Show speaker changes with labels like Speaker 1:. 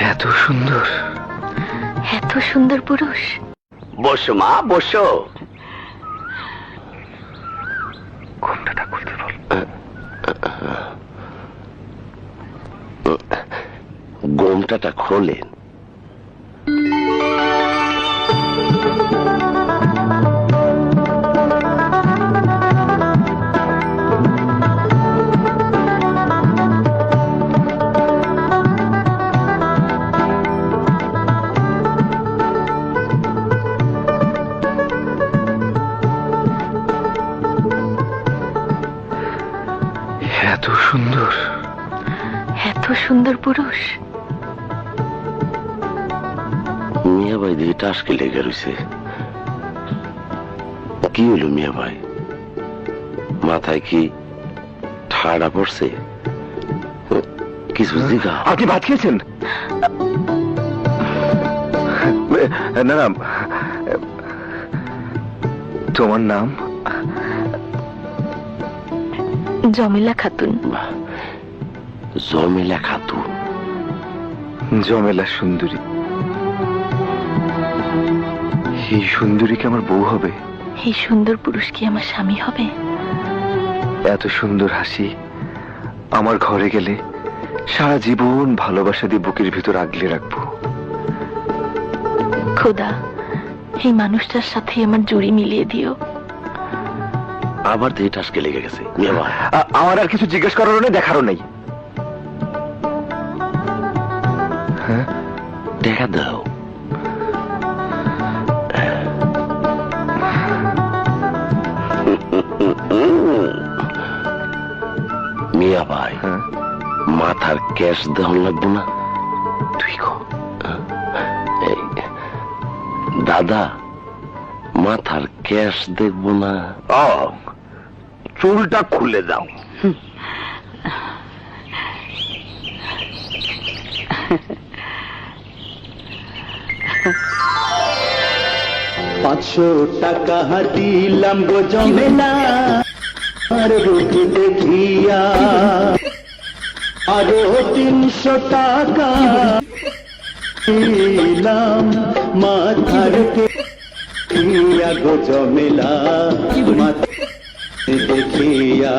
Speaker 1: এত সুন্দর,
Speaker 2: এত সুন্দর পুরুষ।
Speaker 3: বসো মা, বসো।
Speaker 1: ঘুমটাটা খুলতে বল।
Speaker 3: ঘোমটাটা খোলেন।
Speaker 1: এত সুন্দর,
Speaker 2: এত সুন্দর পুরুষ।
Speaker 3: মিয়া ভাই দিয়ে টাসকে লেগে রয়েছে। কি হলো মিয়া ভাই? মাথায় কি ঠাড়া পড়ছে? কিছু জিগা।
Speaker 1: আপনি ভাত খেয়েছেন? না না, তোমার নাম?
Speaker 2: জমিলা খাতুন।
Speaker 3: জমিলা খাতুন?
Speaker 1: জমেলা সুন্দরী। এই সুন্দরী কি আমার বউ হবে?
Speaker 2: এই সুন্দর পুরুষ কি আমার স্বামী হবে?
Speaker 1: এত সুন্দর হাসি আমার ঘরে গেলে সারা জীবন ভালোবাসা দিয়ে বুকের ভিতর আগলে রাখবো।
Speaker 2: খোদা, এই মানুষটার সাথে আমার জুড়ি মিলিয়ে দিও।
Speaker 3: আবার দিয়ে টাসকে লেগে গেছে মিয়া ভাই।
Speaker 1: আমার আর কিছু জিজ্ঞেস করারও নেই, দেখারও নেই। হ্যাঁ,
Speaker 3: দেখা দাও। মিয়া ভাই,
Speaker 1: হ্যাঁ,
Speaker 3: মাথার ক্যাশ দেওয়া লাগবো না?
Speaker 1: তুই কো।
Speaker 3: এই, দাদা, মাথার ক্যাশ দেখবো না? চুলটা খুলে দাও।
Speaker 4: টাকা দিলাম গো জমেলা আর রূপ দেখিয়া, আরো 300 টাকা দিলাম মাথার দেখিয়া গো জমেলা, মাথা দেখিয়া।